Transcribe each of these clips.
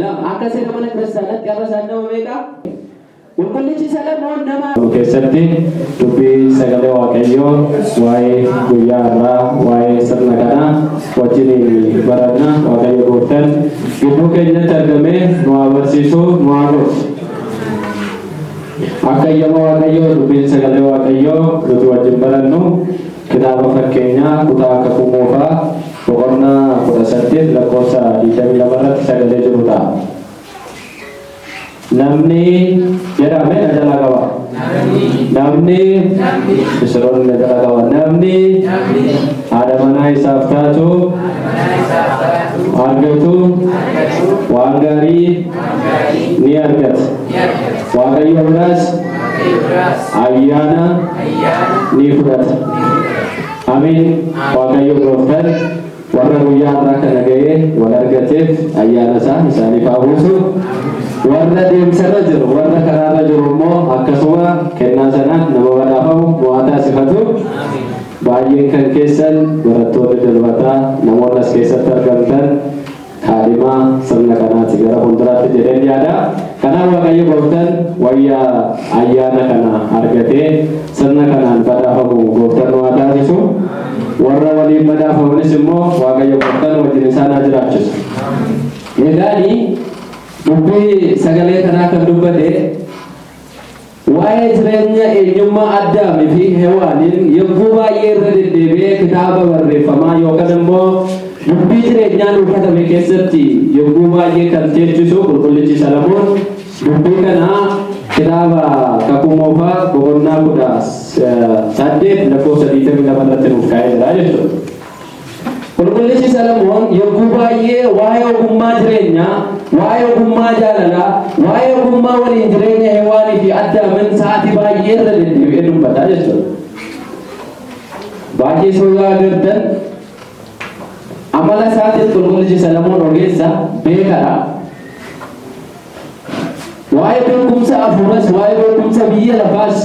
lam akka seera mana kiristaanaatti arra isaan nama meeqa qulqullichi Salamoon nama keessatti dubbii sagalee waaqayyoo waa'ee guyyaa irraa waa'ee sirna kanaa wajjin baranna waaqayyo gooftaan gidduu keenyatti argamee nu barsiisuu nu gorsu. Akka yemmuu waaqayyoo dubbiin sagalee waaqayyoo nuti wajjin barannu kitaaba fakkeenyaa kutaa kakuu moofaa boqonnaa 18 lakkoofsa 22 irratti sagalee jiru ta'a. Namni jedhame na jala qaba. Namni misirroonni na jala qaba. Namni haadha manaa isaaf taatu argatu waan gaarii ni argata. Waaqayyo biraas ayyaana ni fudhata. Amiin. Waaqayyo gooftaan warra guyyaa irraa kana ga'ee wal argateef ayyaana isaaniif haa buusu. Warra deemsarra jiru warra karaarra jiru immoo akkasuma kennaa sanaan nama badhaafamu bu'aa taasifatu. Baay'een kan keessan barattoonni dalbataa namoonni as keessatti argamtan kaadhimaa sirna kanaati gara fuulduraatti jedheen yaada. Kanaaf waaqayyo gooftaan wayyaa ayyaana kana argatee sirna kanaan badhaafamu gooftaan nu haa taasisu. Warra waliin badhaafamanis immoo waaqayyo gooftaan wajjin isaan haa jiraachisu. Egaani dubbii sagalee kanaa kan dubbate waa'ee jireenya eenyummaa Addaamii fi Hewaaniin yogguu baay'ee irra deddeebi'ee kitaaba barreeffamaa yookaan immoo dubbii jireenyaa nuuf katame keessatti yogguu baay'ee kan teechisu qulqullichi Salamoon dubbii kanaa kitaaba kakuu moofaa boqonnaa 18 lakkoofsa 22 irratti nuuf kaa'ee jira jechuudha. Qulqullichi Salamoon yogguu baay'ee waa'ee ogummaa jireenyaa, waa'ee ogummaa jaalalaa, waa'ee ogummaa waliin jireenya Hewaanii fi Addaamin sa'aatii baay'ee irra deddeebi'ee dubbata jechuudha. Baay'ee sooyaa agartan amala isaatiin qulqullichi Salamoon ogeessa beekadha. Waa'ee beekumsa afuuras, waa'ee beekumsa biyya lafaas,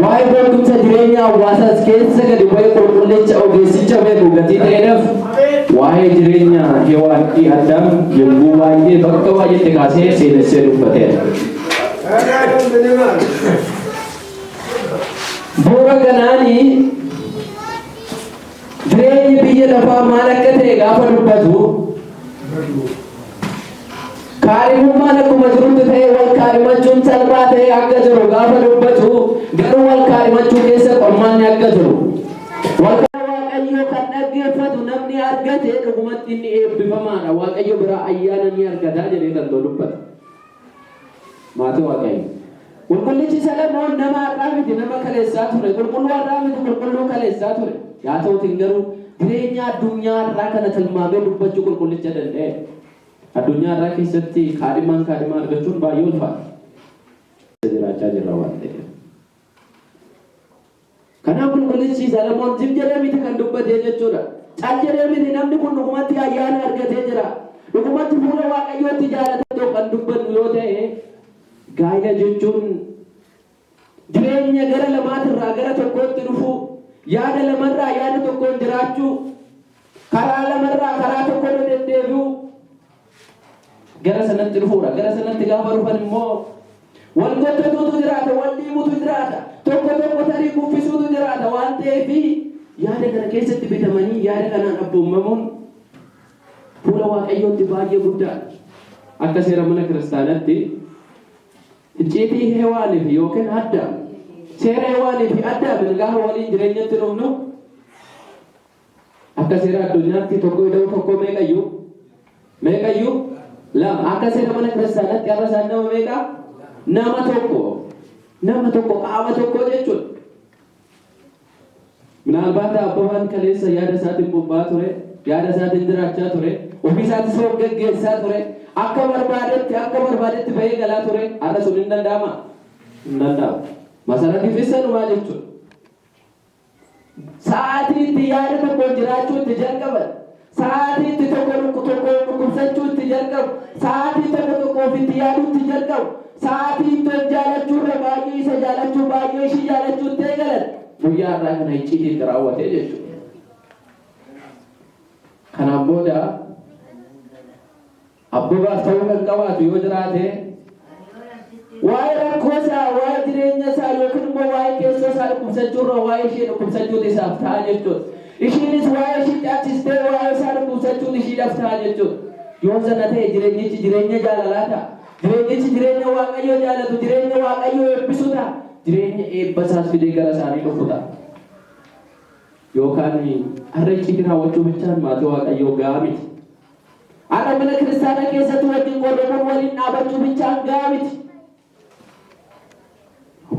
waa'ee beekumsa jireenya hawaasaas keessa gadi bu'ee qulqullicha ogeessicha beeku gatii ta'eedhaaf waa'ee jireenya Hewaan fi Addaam yogguu baay'ee bakka baay'eetti kaasee seenessee dubbateera. Bu'uura kanaanii jireenyi biyya lafaa maal akka ta'e gaafa dubbatu kaadhimummaan akkuma jirutti ta'e wal kaadhimachuun salphaa ta'e akka jiru gaafa dubbatu garuu wal kaadhimachuu keessa qormaanni akka jiru. Waaqayyo kan dhaggeeffatu namni argate dhugumatti inni eebbifamaadha. Waaqayyo biraa ayyaana ni argata jedhee kan dubbata. Maatii Waaqayyo. Qulqullichi Salamoon nama har'aa miti nama kaleessaa ture. Qulqulluu har'aa miti qulqulluu kaleessaa ture. Yaa ta'utiin garuu jireenya addunyaa irraa kana tilmaamee dubbachuu qulqullicha danda'e. Addunyaa irraa keessatti kaadhimaa argachuun baay'ee ulfaata. Jiraachaa jirra waan ta'eef. Kanaaf qulqullichi Salamoon jim jedhee miti kan dubbatee jechuudha. Cal jedhee miti namni kun dhugumatti ayyaana argatee jira. Dhugumatti fuula Waaqayyootti jaalatee kan dubbannu yoo ta'e gaa'ila jechuun jireenya gara lamaatirraa gara tokkootti dhufu yaada lamarraa yaada tokkoon jiraachuu karaa lamarraa karaa tokkoon deddeebi'u gara sanatti dhufuudha. Gara sanatti gaafa dhufan immoo wal gottatuutu jiraata, wal dhiibutu jiraata, tokko tarii kuffisuutu jiraata waan ta'eef yaada kana keessatti bitamanii yaada kanaan abboomamuun fuula Waaqayyootti baay'ee guddaadha. Akka seera mana kiristaanaatti icciitii Hewaaniif yookiin Addaam seera Hewaanii fi Addaamin gaafa waliin jireenyatti dhufnu akka seera addunyaatti tokko ida'u tokko meeqayyuu lama akka seera mana kiristaanaatti arra isaan nama meeqa nama tokko qaama tokko jechuudha. Minaalbaata abbaan kaleessa yaada isaatiin bobba'aa ture, yaada isaatiin jiraachaa ture, ofii isaatis of gaggeessaa ture, akka barbaadetti bahee galaa ture. Har'a sun hin danda'ama? Hin danda'amu. Masaratiifis sanumaa jechuudha. Sa'aatii itti yaada tokkoon jiraachuu itti jalqaban, sa'aatii itti tokko dhukkubsachuu itti jalqabu, sa'aatii tokko ofitti yaaduu itti jalqabu, sa'aatii itti jaalachuurra baay'ee isa jaalachuu baay'ee ishii jaalachuu itti eegalan guyyaa irraa kana icciitiin raawwatee jechuudha. Kanaan booda abbabaaf ta'uu kan qabaatu yoo jiraate waa'ee rakkoo isaa waa'ee jireenya isaa yookiin immoo waa'ee keessoo isaa dhukkubsachuurra waa'ee ishee dhukkubsachuutu isaaf ta'a jechuudha. Ishiinis waa'ee ishii caachistee waa'ee isaa dhukkubsachuun ishiidhaaf ta'a jechuudha. Yoo sana ta'e jireenyichi jireenya jaalalaa ta'a. Jireenyichi jireenya Waaqayyoo jaalatu, jireenya Waaqayyoo eebbisu ta'a. Jireenya eebba isaas fidee gara isaanii dhufu ta'a. Yookaan har'a icciitii raawwachuu bichaan maatii Waaqayyoo gahaa miti. Har'a mana kiristaanaa keessatti wajjin qorramuun waliin dhaabachuu bichaan gahaa miti.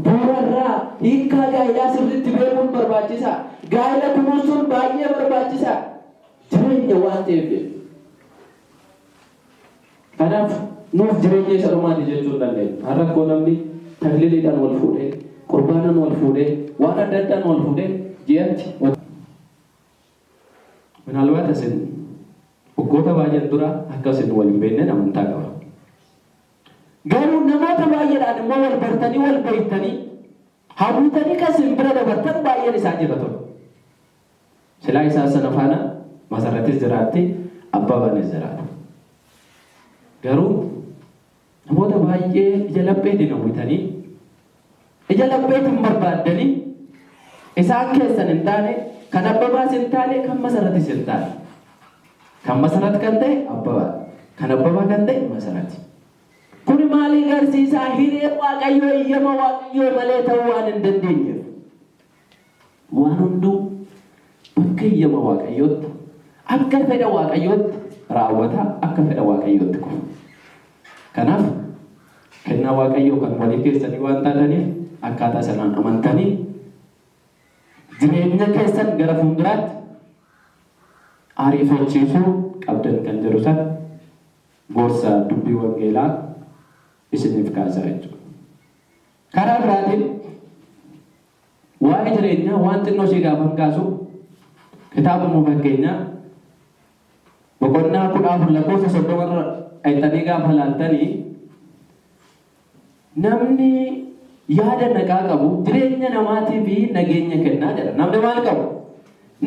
Bu'uurarraa hiikkaa gaa'ilaa sirriitti beekuun barbaachisaa. Gaa'ila kunuunsuun baay'ee barbaachisaa. Jireenya waan ta'eef jedhu. Kanaaf nuuf jireenya isa dhumaati jechuu dandeenya. Har'a akkoo namni tagliiliidhaan wal fuudhee, qurbaanaan wal fuudhee, waan adda addaan wal fuudhee ji'atti. Minaalbaat isin waggoota baay'een dura akka isin wal hin beekneen amantaa qaba. Garuu namoota baay'eedhaan immoo wal bartanii wal beektanii hawwitanii kan isin bira dabartan baay'een isaa jira ture. Silaa isaa sana faana masarrattis jiraatti, abbaabanis jiraata. Garuu namoota baay'ee ija lapheetiin hawwitanii, ija lapheetiin barbaaddanii isaan keessan hin taane, kan abbabaas hin taane, kan masarrattis hin taane. Kan masarat kan ta'e abbabaa, kan abbabaa kan ta'e masarati. Kuni maalii agarsiisaa? Hiree Waaqayyoo eeyyama Waaqayyoo malee ta'uu waan hin dandeenyeef. Waan hunduu bakka eeyyama Waaqayyootti, akka fedha Waaqayyootti raawwata, akka fedha Waaqayyootti kufu. Kanaaf kennaa Waaqayyoo kan walii keessanii waan taataniif akkaataa sanaan amantanii jireenya keessan gara fuulduraatti ariifachiisuu qabdan kan jedhu sana gorsa dubbii wangeelaa isiniif kaasaa jechuudha. Karaa biraatiin waa'ee jireenyaa waan xinnoo ishee gaafa kaasu kitaabuma fakkeenyaa boqonnaa 14:30 dhaqxanii gaafa laaltanii namni yaada nagaa qabu jireenya namaatii fi nageenya kennaa jedha. Namni maal qabu?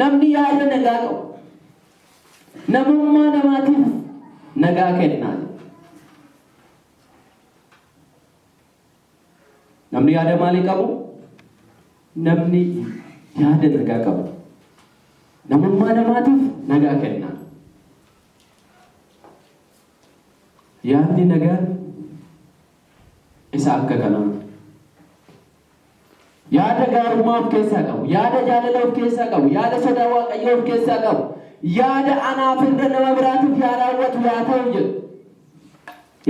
Namni yaada nagaa qabu. Namummaa namaatiif nagaa kennaa. Namni yaada maalii qabu? Namni yaada nagaa qabu. Namummaa namaatiif nagaa kennaa. Yaadni nagaan isa akka kanaa. Yaada gaarummaa of keessaa qabu, yaada jaalala of keessaa qabu, yaada sodaa Waaqayyoo of keessaa qabu, yaada anaaf irra nama biraatiif yaa raawwatu yaa ta'u jedhu.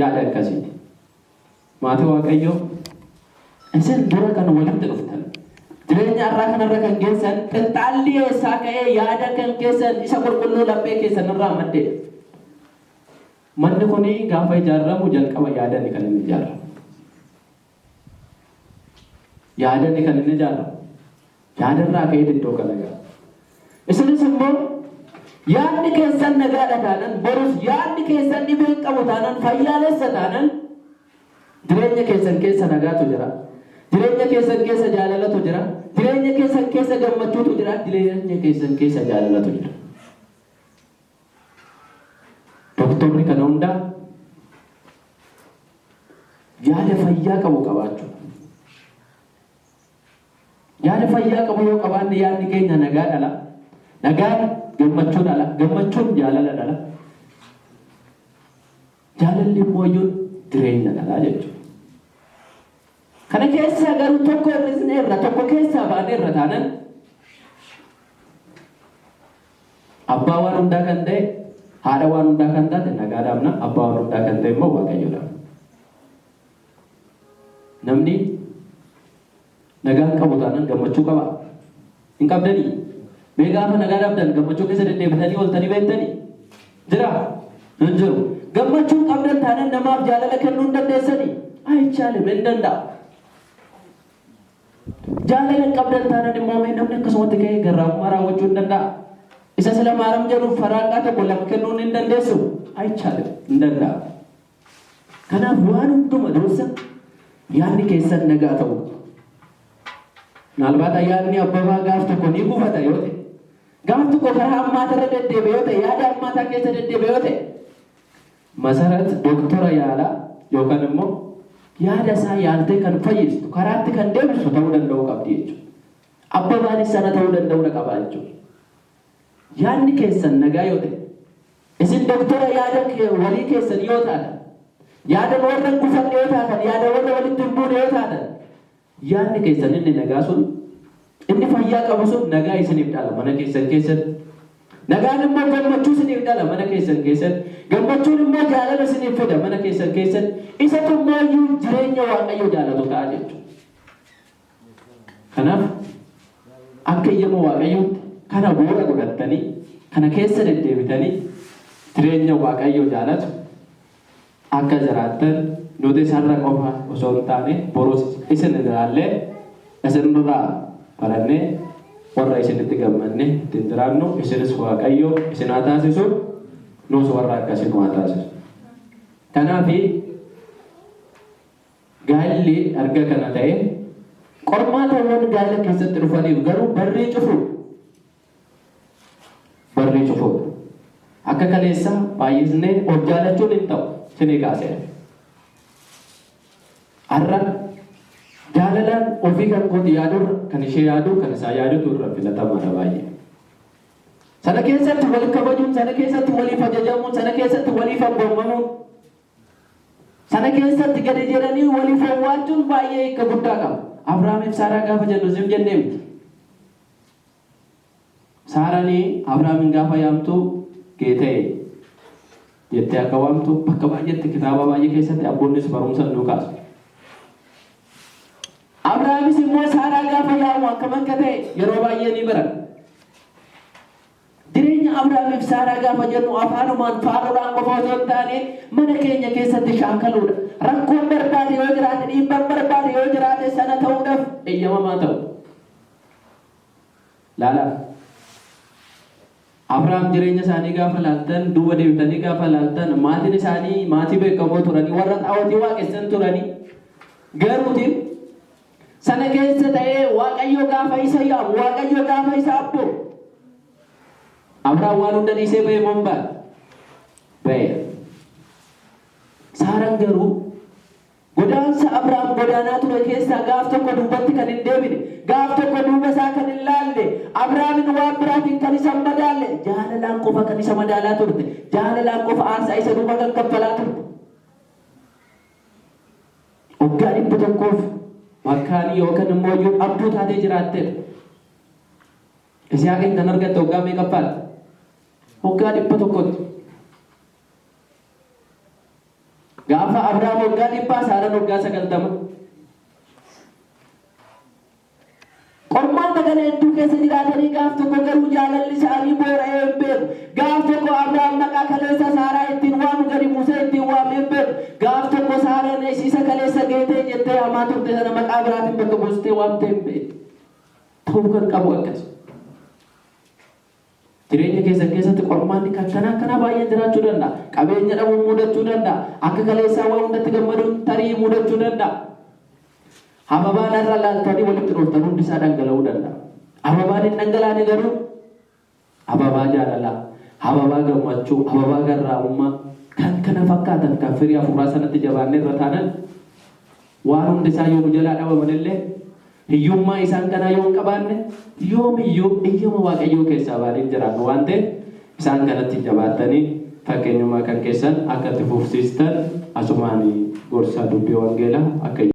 Yaada akkasiiti. Maatii Waaqayyoo isin dura kan walitti dhuftan jireenya irraa kanarra kan geessan qinxaalli eessaa ka'ee yaada kan keessan isa qulqulluu laphee keessan irraa madde. Manni kuni gaafa ijaaramu jalqaba yaadani kan inni ijaaramu. Yaadani kan inni ijaaramu. Yaadarraa ka'ee iddoo kana ga'a. Isinis immoo yaadni keessan nagaadha taanan borus yaadni keessan dhibee qabu taanan fayyaalessa taanan jireenya keessan keessa nagaatu jira. Jireenya keessan keessa jaalalatu jira. Jireenya keessan keessa gammachuutu jira. Jireenya keessan keessa jaalalatu jira. Doktorri kana hundaa yaada fayyaa qabu qabaachuu. Yaada fayyaa qabu yoo qabaanne yaadni keenya nagaa dhala. Nagaan gammachuu dhala. Gammachuun jaalala dhala. Jaalalli immoo jireenya dhala jechuudha. Kana keessa garuu tokko hir'isne irra tokko keessaa baanee irra taanan abbaa waan hundaa kan ta'e haadha waan hundaa kan taate nagaa dhaabna. Abbaa waan hundaa kan ta'e immoo Waaqayyo dhaabna. Namni nagaan qabu taanan gammachuu qaba. Hin qabdanii? Mee gaafa nagaa dhaabdan gammachuu keessa deddeebitanii ooltanii beektanii? Jira? Hin jiru. Gammachuu qabdan taanan namaaf jaalala kennuu hin dandeessanii? Aichaale hin danda'a. Jaalala qabdan taanan immoo mee namni akkasumatti ka'ee garraamummaa raawwachuu hin danda'a. Isa sila maaram jedhuuf faraaqaa tokko lama kennuu hin dandeessu. Aichaale hin danda'a. Kanaaf waan hunduma dursa yaadni keessan nagaa ta'u. Naalbaata yaadni abbabaa gaaf tokko ni gufata yoo ta'e. Gaaf tokko karaa hammaatarra deddeebi'e yoo ta'e yaada hammaataa keessa deddeebi'e yoo ta'e. masarat doktora yaalaa yookaan immoo yaada isaa yaaltee kan fayyistu karaatti kan deebisu ta'uu danda'u qabdi jechuudha. Abbabaanis sana ta'uu danda'u qaba jechuudha. Yaadni keessan nagaa yoo ta'e isin doktora yaada walii keessan yoo taatan yaada warra gufanne yoo taatan yaada warra walitti hin buune yoo taatan yaadni keessan inni nagaa sun inni fayyaa qabu sun nagaa isiniif dhala mana keessan keessatti. Nagaan immoo gammachuu isiniif dhala mana keessan keessatti. Gammachuun immoo jaalala isiniif fida mana keessan keessatti. Isatu immoo jireenya Waaqayyoo jaalatu ta'a jechuudha. Kanaaf akka eeyyama Waaqayyootti kana bu'uura godhattanii kana keessa deddeebitanii jireenya Waaqayyoo jaalatu akka jiraattan nuti sarara qofa osoo hin taane boros isin irraallee isin irraa barannee warra isinitti gammanne ittiin jiraannu isinis Waaqayyoo isin haa taasisu nus warra akkasii nu haa taasisu. Kanaaf gaalli arga kana ta'e qormaatawwan gaala keessatti dhufaniif garuu barrii cufu akka kaleessa baay'isnee hojjaalachuun hin ta'u sinii kaasee har'a jaalalaan ofii kan kooti yaadurra kan ishee yaadu kan isaa yaadutu irra filatamaadha baay'ee. Sana keessatti wal kabajuun, sana keessatti waliif ajajamuun, sana keessatti waliif abboomamuun, sana keessatti gadi jedhanii waliif hawwaachuun baay'ee hiika guddaa qaba. Abrahaamiif Saaraa gaafa jennu sim jennee miti. Saaranii Abrahaamin gaafa yaamtu geetee jettee akka waamtu bakka baay'eetti kitaaba baay'ee keessatti abboonnis barumsa nu kaasu. Abrahaamis immoo Saaraa gaafa yaamu akkam akka ta'e yeroo baay'ee ni baran. Jireenya Abrahaamiif Saaraa gaafa jennu afaanumaan faaruudhaan qofa osoo hin taane mana keenya keessatti shaakaluudha. Rakkoon barbaade yoo jiraate dhiibbaan barbaade yoo jiraate sana ta'uudhaaf eeyyamamaa ta'u. Laala. Abrahaam jireenya isaanii gaafa laaltan duuba deebitanii gaafa laaltan maatiin isaanii maatii beekamoo turanii warra xaawwatii waaqessan turanii garuutiin sana keessa ta'ee Waaqayyo gaafa isa yaamu Waaqayyo gaafa isa abbo Abrahaam waan hunda dhiisee ba'ee mombaan ba'e. Saaraan garuu godaansa Abrahaam godaanaa ture keessaa gaaf tokko duubatti kan hin deebine gaaf tokko duuba isaa kan hin laalle Abrahaamin waan biraatiin kan isa madaalle jaalalaan qofa kan isa madaalaa turte jaalalaan qofa aarsaa isa duuba kan kaffalaa turte. Waggaa 100 wakkaanii yookaan immoo iyyuu abduu taatee jiraatteedha. Isiyaaqiin kan argatte waggaa meeqaffaadha? Waggaa 100tti. Gaafa Abrahaam waggaa 100 Saaraan waggaa 90. Qormaata kana hedduu keessa jiraatanii gaaf tokko garuu jaalalli isaanii boora'ee hin beeku. Gaaf tokko Abrahaam maqaa kaleessa Saaraa ittiin waamu gadi Musee ittiin waamee hin beeku. Gaaf tokko Saaraan isa kaleessa geetee jettee hamaa turte sana maqaa biraatiin bakka buustee waamtee hin beeku. Ta'uu kan qabu akkas. Jireenya keessatti qormaanni kan kana baay'ee jiraachuu danda'a. Qabeenya dhabuun mudachuu danda'a. Akka kaleessaa waan hundatti gammaduun tarii mudachuu danda'a. Hababaan irra laaltanii walitti dhuftan hundi isaa dhangala'uu danda'a. Hababaan hin dhangalaane garuu hababaa jaalalaa, hababaa gammachuu, hababaa garraamummaa kan kana fakkaatan kan firii hafuuraa sanatti jabaannee irra taanan waan hundi isaa yoo jalaa dhabaman illee hiyyummaa isaan kanaa yoo hin qabaanne yoomiyyuu eeyyama Waaqayyoo keessaa baadii jiraannu waan ta'eef isaan kanatti jabaattanii fakkeenyummaa kan keessan akka itti fufsiistan asumaan gorsaa dubbii wangeelaa akka